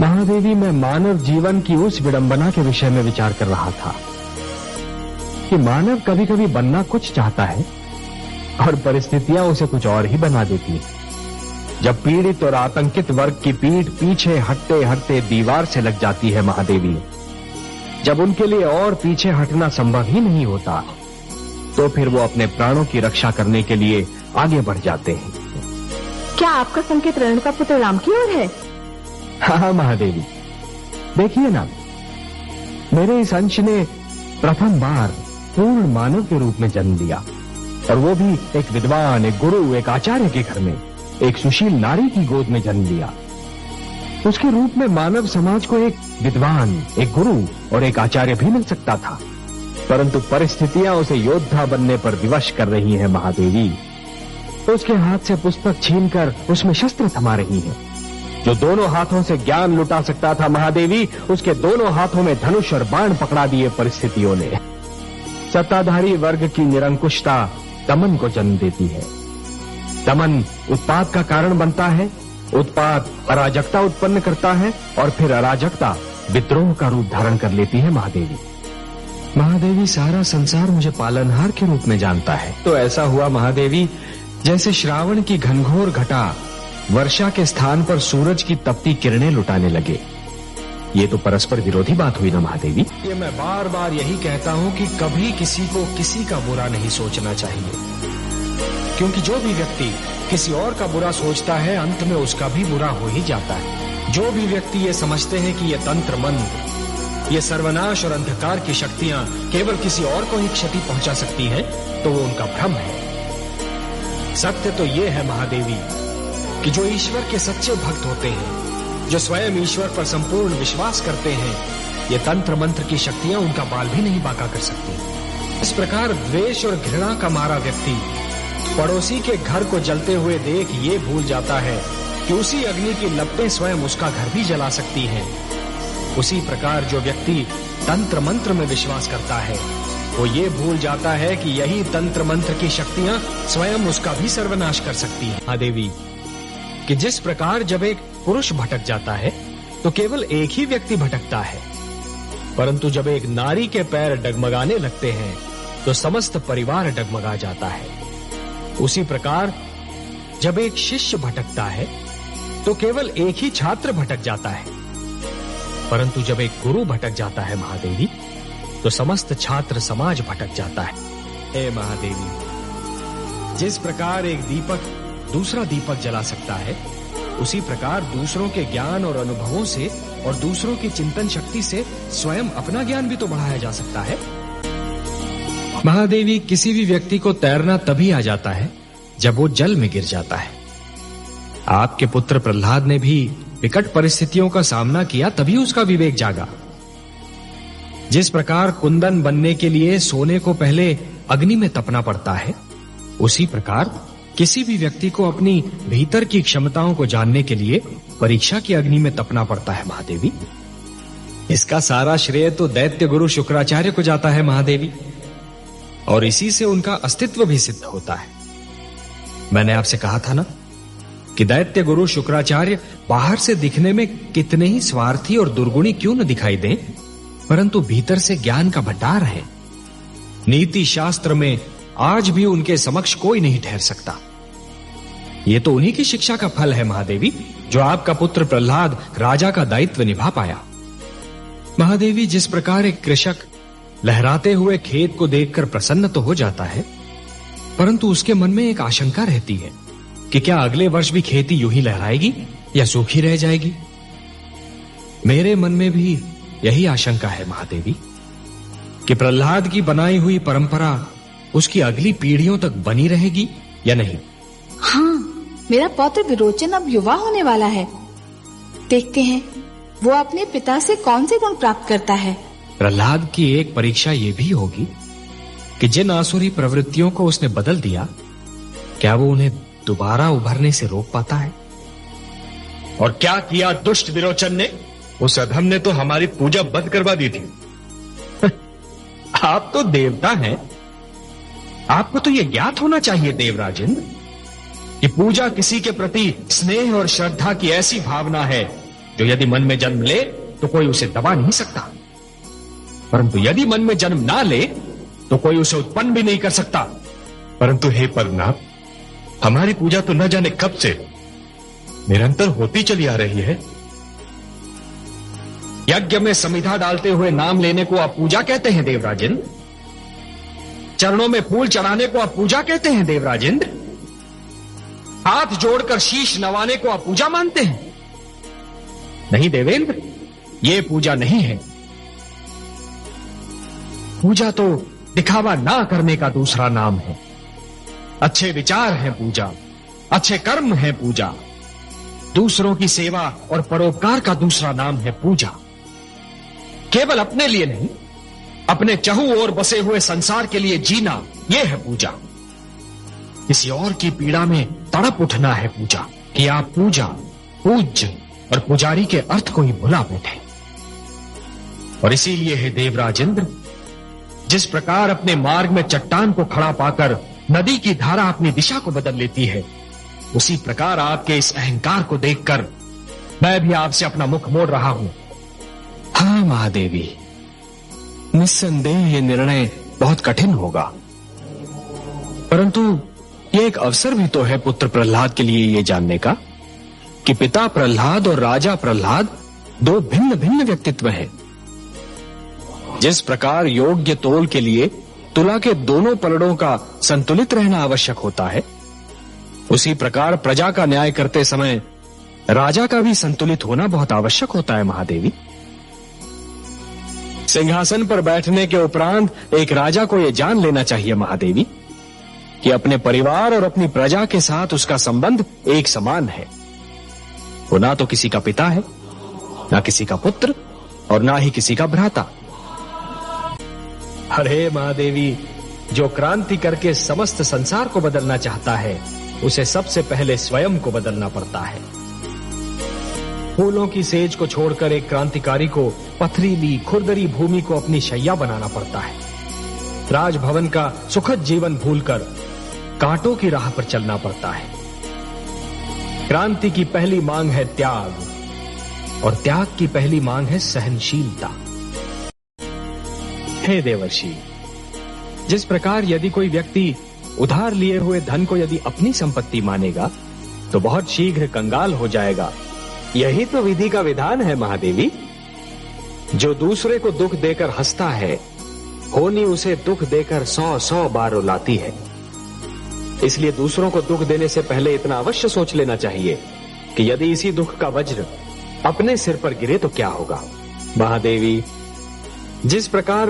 महादेवी, मैं मानव जीवन की उस विडंबना के विषय में विचार कर रहा था कि मानव कभी कभी बनना कुछ चाहता है और परिस्थितियां उसे कुछ और ही बना देती हैं। जब पीड़ित और आतंकित वर्ग की पीठ पीछे हटते हटते दीवार से लग जाती है महादेवी, जब उनके लिए और पीछे हटना संभव ही नहीं होता, तो फिर वो अपने प्राणों की रक्षा करने के लिए आगे बढ़ जाते हैं। क्या आपका संकेत रेणुका पुत्र राम की ओर है? हाँ महादेवी, देखिए ना, मेरे इस अंश ने प्रथम बार पूर्ण मानव के रूप में जन्म लिया, और वो भी एक विद्वान, एक गुरु, एक आचार्य के घर में, एक सुशील नारी की गोद में जन्म लिया। उसके रूप में मानव समाज को एक विद्वान, एक गुरु और एक आचार्य भी मिल सकता था, परंतु परिस्थितियां उसे योद्धा बनने पर विवश कर रही हैं महादेवी। उसके हाथ से पुस्तक छीनकर उसमें शस्त्र थमा रही हैं। जो दोनों हाथों से ज्ञान लुटा सकता था महादेवी, उसके दोनों हाथों में धनुष और बाण पकड़ा दिए परिस्थितियों ने। सत्ताधारी वर्ग की निरंकुशता दमन को जन्म देती है। दमन उत्पात का कारण बनता है, उत्पात अराजकता उत्पन्न करता है, और फिर अराजकता विद्रोह का रूप धारण कर लेती है महादेवी। महादेवी, सारा संसार मुझे पालनहार के रूप में जानता है। तो ऐसा हुआ महादेवी, जैसे श्रावण की घनघोर घटा वर्षा के स्थान पर सूरज की तपती किरणें लुटाने लगे। ये तो परस्पर विरोधी बात हुई ना महादेवी। ये मैं बार बार यही कहता हूँ कि कभी किसी को किसी का बुरा नहीं सोचना चाहिए, क्योंकि जो भी व्यक्ति किसी और का बुरा सोचता है, अंत में उसका भी बुरा हो ही जाता है। जो भी व्यक्ति ये समझते हैं कि ये तंत्र मंत्र, ये सर्वनाश और अंधकार की शक्तियां केवल किसी और को ही क्षति पहुंचा सकती हैं, तो वो उनका भ्रम है। सत्य तो ये है महादेवी कि जो ईश्वर के सच्चे भक्त होते हैं, जो स्वयं ईश्वर पर संपूर्ण विश्वास करते हैं, ये तंत्र मंत्र की शक्तियां उनका बाल भी नहीं बांका कर सकती। इस प्रकार द्वेष और घृणा का मारा व्यक्ति पड़ोसी के घर को जलते हुए देख ये भूल जाता है कि उसी अग्नि की लपटें स्वयं उसका घर भी जला सकती हैं। उसी प्रकार जो व्यक्ति तंत्र मंत्र में विश्वास करता है, वो ये भूल जाता है कि यही तंत्र मंत्र की शक्तियां स्वयं उसका भी सर्वनाश कर सकती हैं। महादेवी, कि जिस प्रकार जब एक पुरुष भटक जाता है तो केवल एक ही व्यक्ति भटकता है, परंतु जब एक नारी के पैर डगमगाने लगते हैं तो समस्त परिवार डगमगा जाता है। उसी प्रकार जब एक शिष्य भटकता है तो केवल एक ही छात्र भटक जाता है, परंतु जब एक गुरु भटक जाता है महादेवी, तो समस्त छात्र समाज भटक जाता है। हे महादेवी, जिस प्रकार एक दीपक दूसरा दीपक जला सकता है, उसी प्रकार दूसरों के ज्ञान और अनुभवों से और दूसरों की चिंतन शक्ति से स्वयं अपना ज्ञान भी तो बढ़ाया जा सकता है। महादेवी, किसी भी व्यक्ति को तैरना तभी आ जाता है जब वो जल में गिर जाता है। आपके पुत्र प्रहलाद ने भी विकट परिस्थितियों का सामना किया, तभी उसका विवेक जागा। जिस प्रकार कुंदन बनने के लिए सोने को पहले अग्नि में तपना पड़ता है, उसी प्रकार किसी भी व्यक्ति को अपनी भीतर की क्षमताओं को जानने के लिए परीक्षा की अग्नि में तपना पड़ता है महादेवी। इसका सारा श्रेय तो दैत्य गुरु शुक्राचार्य को जाता है महादेवी, और इसी से उनका अस्तित्व भी सिद्ध होता है। मैंने आपसे कहा था ना कि दैत्य गुरु शुक्राचार्य बाहर से दिखने में कितने ही स्वार्थी और दुर्गुणी क्यों न दिखाई दें, परंतु भीतर से ज्ञान का भंडार है। नीति शास्त्र में आज भी उनके समक्ष कोई नहीं ठहर सकता। ये तो उन्हीं की शिक्षा का फल है महादेवी, जो आपका पुत्र प्रहलाद राजा का दायित्व निभा पाया। महादेवी, जिस प्रकार एक कृषक लहराते हुए खेत को देखकर प्रसन्न तो हो जाता है, परंतु उसके मन में एक आशंका रहती है कि क्या अगले वर्ष भी खेती यूं ही लहराएगी या सूखी रह जाएगी। मेरे मन में भी यही आशंका है महादेवी कि प्रहलाद की बनाई हुई परंपरा उसकी अगली पीढ़ियों तक बनी रहेगी या नहीं। हाँ, मेरा पौत्र विरोचन अब युवा होने वाला है। देखते हैं वो अपने पिता से कौन से गुण प्राप्त करता है। प्रहलाद की एक परीक्षा ये भी होगी कि जिन आसुरी प्रवृत्तियों को उसने बदल दिया, क्या वो उन्हें दोबारा उभरने से रोक पाता है। और क्या किया दुष्ट विरोचन ने? उस अधम ने तो हमारी पूजा बंद करवा दी थी। आप तो देवता हैं, आपको तो यह ज्ञात होना चाहिए देवराजेंद्र कि पूजा किसी के प्रति स्नेह और श्रद्धा की ऐसी भावना है जो यदि मन में जन्म ले तो कोई उसे दबा नहीं सकता, परंतु यदि मन में जन्म ना ले तो कोई उसे उत्पन्न भी नहीं कर सकता। परंतु हे पद्मनाभ, हमारी पूजा तो न जाने कब से निरंतर होती चली आ रही है। यज्ञ में समिधा डालते हुए नाम लेने को आप पूजा कहते हैं देवराजेंद्र? चरणों में फूल चढ़ाने को आप पूजा कहते हैं देवराजेंद्र? हाथ जोड़कर शीश नवाने को आप पूजा मानते हैं? नहीं देवेंद्र, ये पूजा नहीं है। पूजा तो दिखावा ना करने का दूसरा नाम है। अच्छे विचार है पूजा, अच्छे कर्म है पूजा, दूसरों की सेवा और परोपकार का दूसरा नाम है पूजा। केवल अपने लिए नहीं, अपने चहु ओर बसे हुए संसार के लिए जीना, यह है पूजा। किसी और की पीड़ा में तड़प उठना है पूजा, कि आप पूजा, पूज्य और पुजारी के अर्थ को ही भुला बैठे। और इसीलिए है देवराजेंद्र, जिस प्रकार अपने मार्ग में चट्टान को खड़ा पाकर नदी की धारा अपनी दिशा को बदल लेती है, उसी प्रकार आपके इस अहंकार को देखकर मैं भी आपसे अपना मुख मोड़ रहा हूं। हाँ महादेवी, निस्संदेह ये निर्णय बहुत कठिन होगा, परंतु ये एक अवसर भी तो है पुत्र प्रहलाद के लिए ये जानने का कि पिता प्रहलाद और राजा प्रहलाद दो भिन्न भिन्न व्यक्तित्व हैं। जिस प्रकार योग्य तोल के लिए तुला के दोनों पलड़ों का संतुलित रहना आवश्यक होता है, उसी प्रकार प्रजा का न्याय करते समय राजा का भी संतुलित होना बहुत आवश्यक होता है महादेवी। सिंहासन पर बैठने के उपरांत एक राजा को यह जान लेना चाहिए महादेवी कि अपने परिवार और अपनी प्रजा के साथ उसका संबंध एक समान है। वो ना तो किसी का पिता है, ना किसी का पुत्र और ना ही किसी का भ्राता। अरे महादेवी, जो क्रांति करके समस्त संसार को बदलना चाहता है, उसे सबसे पहले स्वयं को बदलना पड़ता है। फूलों की सेज को छोड़कर एक क्रांतिकारी को पथरीली खुरदरी भूमि को अपनी शैया बनाना पड़ता है। राजभवन का सुखद जीवन भूलकर कांटों की राह पर चलना पड़ता है। क्रांति की पहली मांग है त्याग, और त्याग की पहली मांग है सहनशीलता। हे देवर्षि, जिस प्रकार यदि कोई व्यक्ति उधार लिए हुए धन को यदि अपनी संपत्ति मानेगा तो बहुत शीघ्र कंगाल हो जाएगा, यही तो विधि का विधान है महादेवी। जो दूसरे को दुख देकर हंसता है, होनी उसे दुख देकर 100 बार रुलाती है। इसलिए दूसरों को दुख देने से पहले इतना अवश्य सोच लेना चाहिए कि यदि इसी दुख का वज्र अपने सिर पर गिरे तो क्या होगा। महादेवी, जिस प्रकार